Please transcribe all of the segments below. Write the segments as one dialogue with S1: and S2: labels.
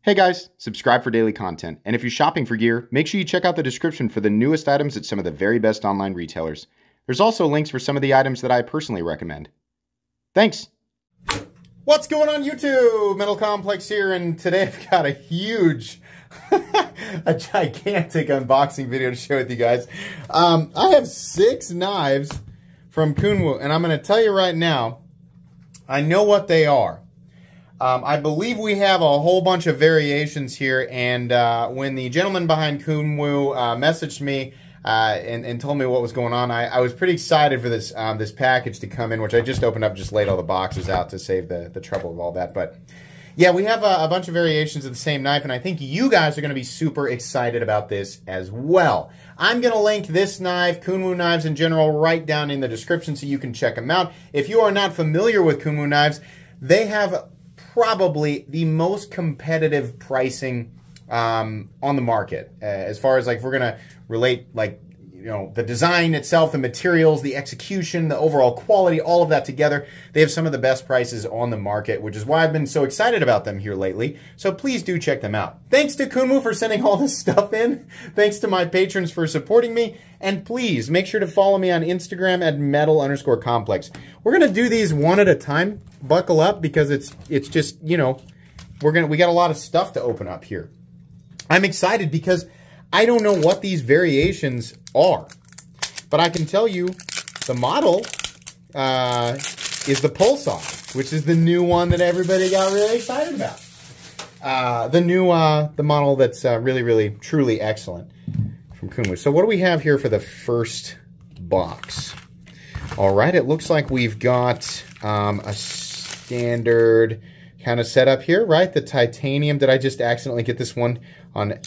S1: Hey guys, subscribe for daily content, and if you're shopping for gear, make sure you check out the description for the newest items at some of the very best online retailers. There's also links for some of the items that I personally recommend. Thanks! What's going on YouTube? Metal Complex here, and today I've got a huge, a gigantic unboxing video to share with you guys. I have 6 knives from Kunwu, and I'm going to tell you right now, I know what they are. I believe we have a whole bunch of variations here, and when the gentleman behind Kunwu messaged me and told me what was going on, I was pretty excited for this this package to come in, which I just opened up, just laid all the boxes out to save the trouble of all that. But yeah, we have a bunch of variations of the same knife, and I think you guys are going to be super excited about this as well. I'm going to link this knife, Kunwu knives in general, right down in the description so you can check them out. If you are not familiar with Kunwu knives, they have probably the most competitive pricing on the market, as far as like if we're gonna relate, like, you know, the design itself, the materials, the execution, the overall quality, all of that together. They have some of the best prices on the market, which is why I've been so excited about them here lately. So please do check them out. Thanks to Kunwu for sending all this stuff in. Thanks to my patrons for supporting me. And please make sure to follow me on Instagram at metal_complex. We're gonna do these one at a time. Buckle up, because it's just, you know, we got a lot of stuff to open up here. I'm excited because I don't know what these variations are, but I can tell you the model is the Pulsar, which is the new one that everybody got really excited about. The model that's really, truly excellent from Kunwu. So what do we have here for the first box? All right, it looks like we've got a standard kind of setup here, right? The titanium. Did I just accidentally get this one on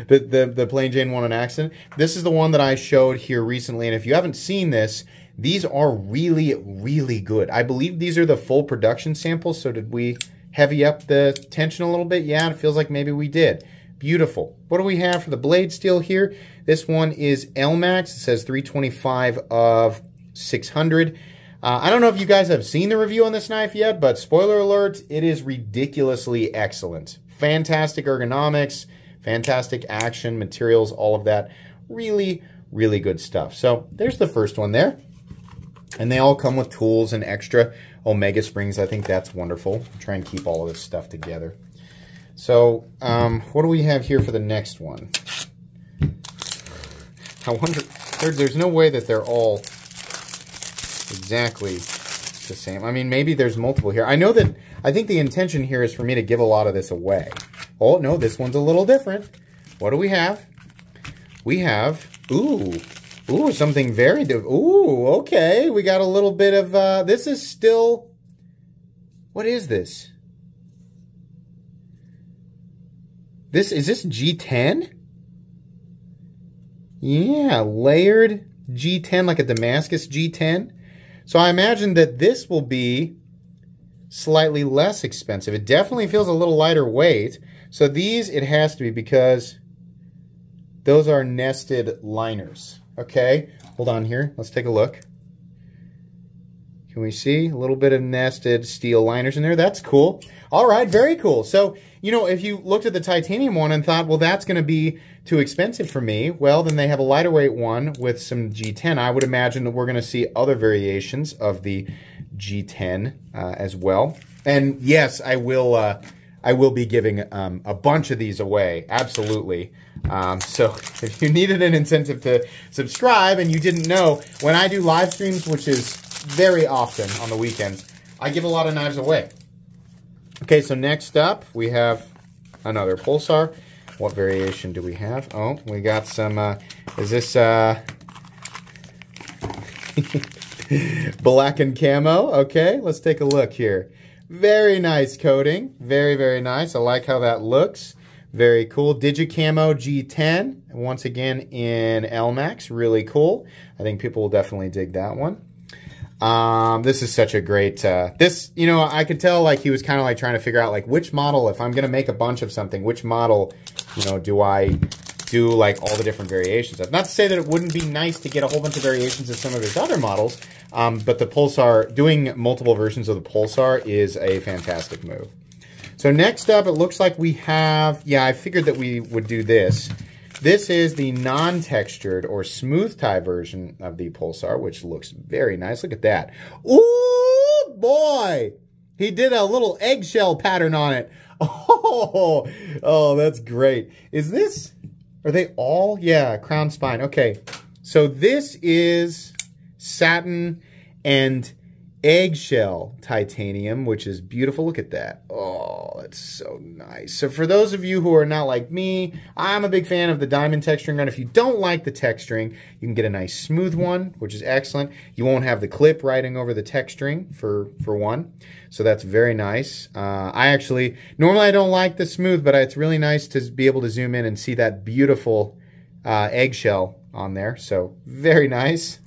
S1: the plain Jane one on accident? This is the one that I showed here recently, and if you haven't seen this, these are really good. I believe these are the full production samples. So did we heavy up the tension a little bit? Yeah, it feels like maybe we did. Beautiful. What do we have for the blade steel here? This one is LMAX. It says 325 of 600. I don't know if you guys have seen the review on this knife yet, but spoiler alert, it is ridiculously excellent. Fantastic ergonomics, fantastic action, materials, all of that. Really good stuff. So there's the first one there. And they all come with tools and extra Omega springs. I think that's wonderful. I'll try and keep all of this stuff together. So what do we have here for the next one? I wonder, there's no way that they're all exactly the same. I mean, maybe there's multiple here. I think the intention here is for me to give a lot of this away. Oh, no, this one's a little different. What do we have? We have, ooh, something very different. Ooh, okay. We got a little bit of, this is still, what is this? Is this G10? Yeah, layered G10, like a Damascus G10. So I imagine that this will be slightly less expensive. It definitely feels a little lighter weight. So these, it has to be, because those are nested liners. Okay, hold on here. Let's take a look. Can we see a little bit of nested steel liners in there? That's cool. All right, very cool. So, you know, if you looked at the titanium one and thought, well, that's going to be too expensive for me, well, then they have a lighter weight one with some G10. I would imagine that we're going to see other variations of the G10 as well. And yes, I will be giving a bunch of these away, absolutely. So if you needed an incentive to subscribe and you didn't know, when I do live streams, which is very often on the weekends, I give a lot of knives away. Okay, so next up, we have another Pulsar. What variation do we have? Oh, we got some, is this black and camo? Okay, let's take a look here. Very nice coating. Very nice. I like how that looks. Very cool. Digicamo G10. Once again in LMAX. Really cool. I think people will definitely dig that one. This is such a great, this, you know, I could tell like he was kind of like trying to figure out like which model, if I'm going to make a bunch of something, which model, you know, do I do like all the different variations of. Not to say that it wouldn't be nice to get a whole bunch of variations of some of his other models, but the Pulsar, doing multiple versions of the Pulsar is a fantastic move. So next up, it looks like we have, yeah, I figured that we would do this. This is the non-textured or smooth tie version of the Pulsar, which looks very nice. Look at that. Ooh, boy! He did a little eggshell pattern on it. Oh, that's great. Is this, are they all? Yeah, crown spine. Okay, so this is satin and eggshell titanium, which is beautiful. Look at that. Oh, that's so nice. So for those of you who are not like me, I'm a big fan of the diamond texturing gun. If you don't like the texturing, you can get a nice smooth one, which is excellent. You won't have the clip riding over the texturing for one. So that's very nice. Normally I don't like the smooth, but it's really nice to be able to zoom in and see that beautiful eggshell on there. So very nice.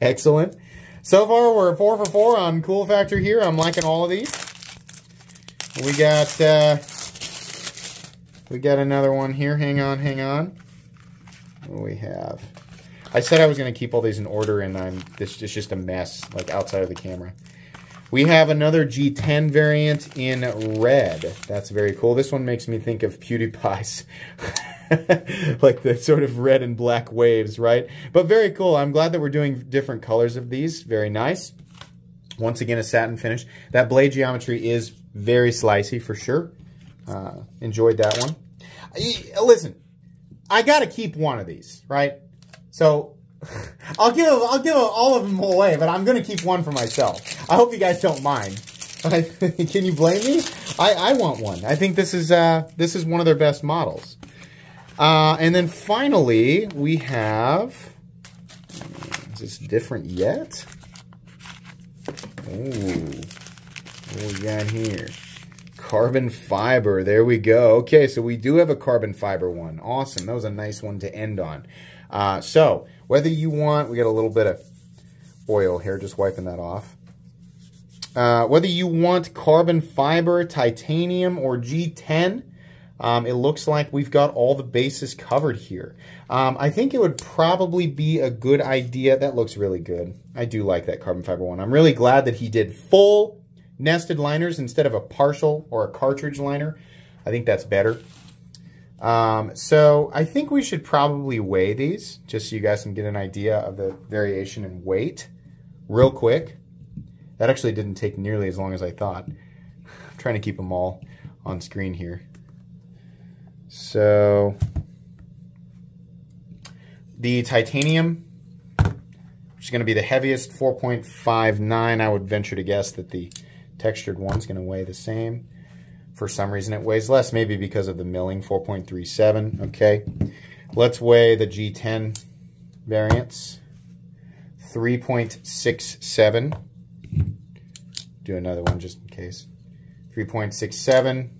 S1: Excellent. So far, we're 4 for 4 on cool factor here. I'm liking all of these. We got another one here. Hang on. What do we have? I said I was going to keep all these in order, and this is just a mess, like outside of the camera. We have another G10 variant in red. That's very cool. This one makes me think of PewDiePie's. Like the sort of red and black waves, right? But very cool. I'm glad that we're doing different colors of these. Very nice. Once again, a satin finish. That blade geometry is very slicey for sure. Enjoyed that one. Listen, I gotta keep one of these, right? So I'll give all of them away, but I'm gonna keep one for myself. I hope you guys don't mind. Can you blame me? I want one. I think this is one of their best models. And then finally, we have, is this different yet? Ooh, what we got here? Carbon fiber, there we go. Okay, so we do have a carbon fiber one. Awesome, that was a nice one to end on. So, whether you want, we got a little bit of oil here, just wiping that off. Whether you want carbon fiber, titanium, or G10, it looks like we've got all the bases covered here. I think it would probably be a good idea. That looks really good. I do like that carbon fiber one. I'm really glad that he did full nested liners instead of a partial or a cartridge liner. I think that's better. So I think we should probably weigh these just so you guys can get an idea of the variation in weight real quick. That actually didn't take nearly as long as I thought. I'm trying to keep them all on screen here. So the titanium, which is going to be the heaviest, 4.59. I would venture to guess that the textured one's going to weigh the same. For some reason it weighs less, maybe because of the milling, 4.37. Okay, let's weigh the G10 variants. 3.67. Do another one just in case. 3.67.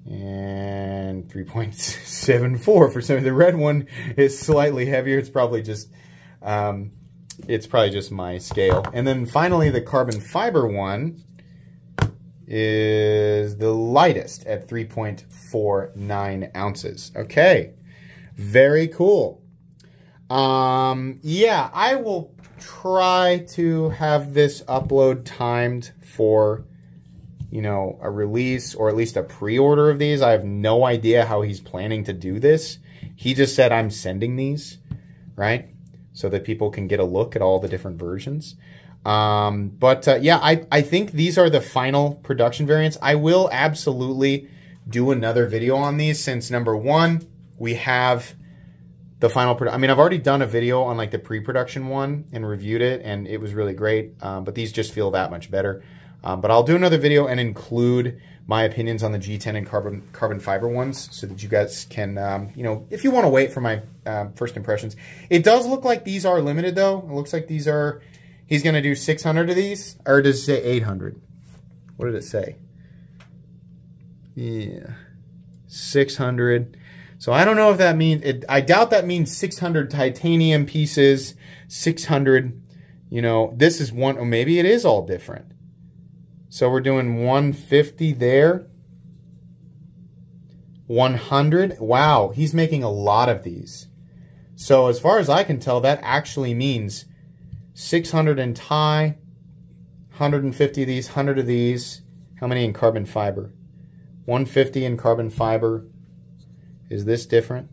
S1: And 3.74 for some. The red one is slightly heavier. It's probably just my scale. And then finally, the carbon fiber one is the lightest at 3.49 ounces. Okay, very cool. Yeah, I will try to have this upload timed for, you know, a release or at least a pre-order of these. I have no idea how he's planning to do this. He just said I'm sending these, right? So that people can get a look at all the different versions. Yeah, I think these are the final production variants. I will absolutely do another video on these since, number one, we have the final production. I mean, I've already done a video on like the pre-production one and reviewed it, and it was really great. But these just feel that much better. But I'll do another video and include my opinions on the G10 and carbon fiber ones so that you guys can, you know, if you want to wait for my first impressions. It does look like these are limited, though. It looks like these are, he's going to do 600 of these, or does it say 800? What did it say? Yeah, 600. So I don't know if that means, I doubt that means 600 titanium pieces, 600, you know, this is one, or maybe it is all different. So we're doing 150 there. 100. Wow, he's making a lot of these. So as far as I can tell, that actually means 600 in tie, 150 of these, 100 of these, How many in carbon fiber? 150 in carbon fiber. Is this different?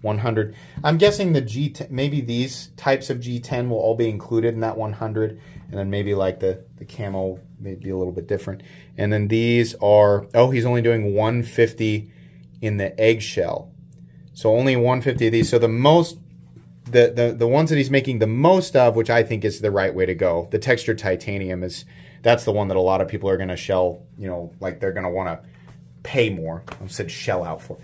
S1: 100. I'm guessing the G10, maybe these types of G10 will all be included in that 100, and then maybe like the camo may be a little bit different. And then these are, oh, he's only doing 150 in the eggshell. So only 150 of these. So the most, the ones that he's making the most of, which I think is the right way to go, the textured titanium that's the one that a lot of people are going to shell, you know, like they're going to want to pay more. I said shell out for.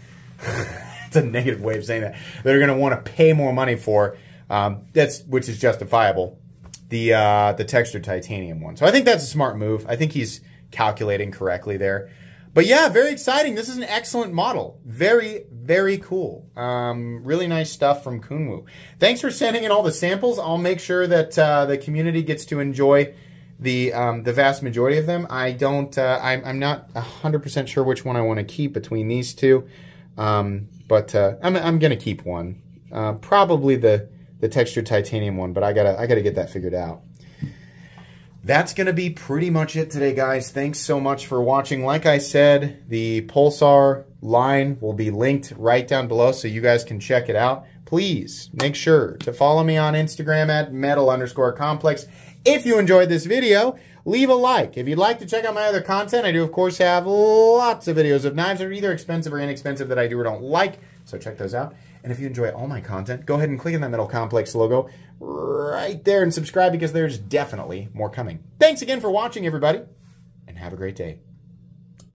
S1: It's a negative way of saying that. They're going to want to pay more money for, which is justifiable, the textured titanium one. So I think that's a smart move. I think he's calculating correctly there. But yeah, very exciting. This is an excellent model. Very, very cool. Really nice stuff from Kunwu. Thanks for sending in all the samples. I'll make sure that the community gets to enjoy the vast majority of them. I'm not 100% sure which one I want to keep between these two. But I'm gonna keep one, probably the textured titanium one, but I gotta get that figured out. That's gonna be pretty much it today, guys. Thanks so much for watching. Like I said, the Pulsar line will be linked right down below, so you guys can check it out. Please make sure to follow me on Instagram at metal_complex. If you enjoyed this video, leave a like. If you'd like to check out my other content, I do, of course, have lots of videos of knives that are either expensive or inexpensive that I do or don't like, so check those out. And if you enjoy all my content, go ahead and click on that Metal Complex logo right there and subscribe, because there's definitely more coming. Thanks again for watching, everybody, and have a great day.